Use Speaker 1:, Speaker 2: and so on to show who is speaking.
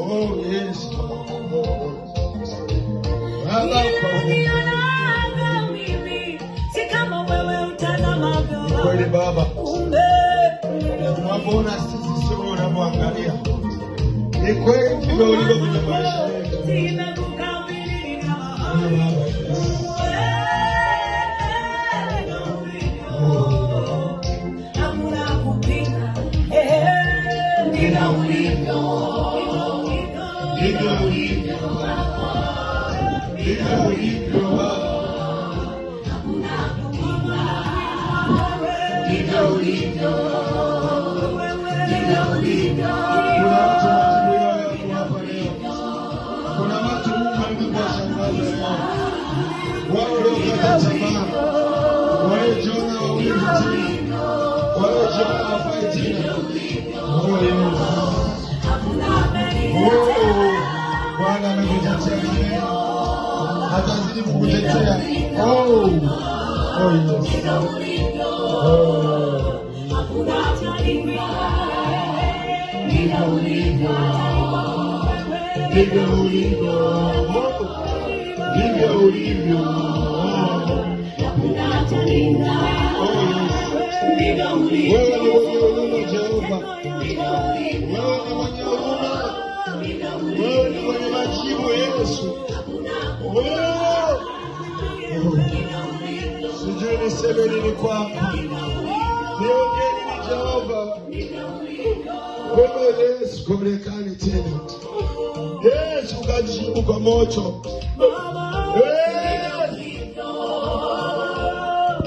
Speaker 1: Oh yes. Ni kweli Baba. Unapoona sisi sio unavyoangalia. Ni kweli ndivyo ulivyo kwenye maisha yetu. Kuna watu Mungu aliwashangaza leo. Wao waliokata tamaa. Walijiona hawawezi tena. Walijiona hawafai tena. Bwana amekutetea leo. Atazidi kukutetea. Oh yes. Ndivyo ulivyo. Wewe ni mwenye huruma Jehova. Wewe ni mwenye huruma. Wewe ni mwenye majibu Yesu. Sijui niseme nini kwako. Niongee nini Jehova. Wewe Yesu kuonekane tena. Yesu ukajibu kwa moto.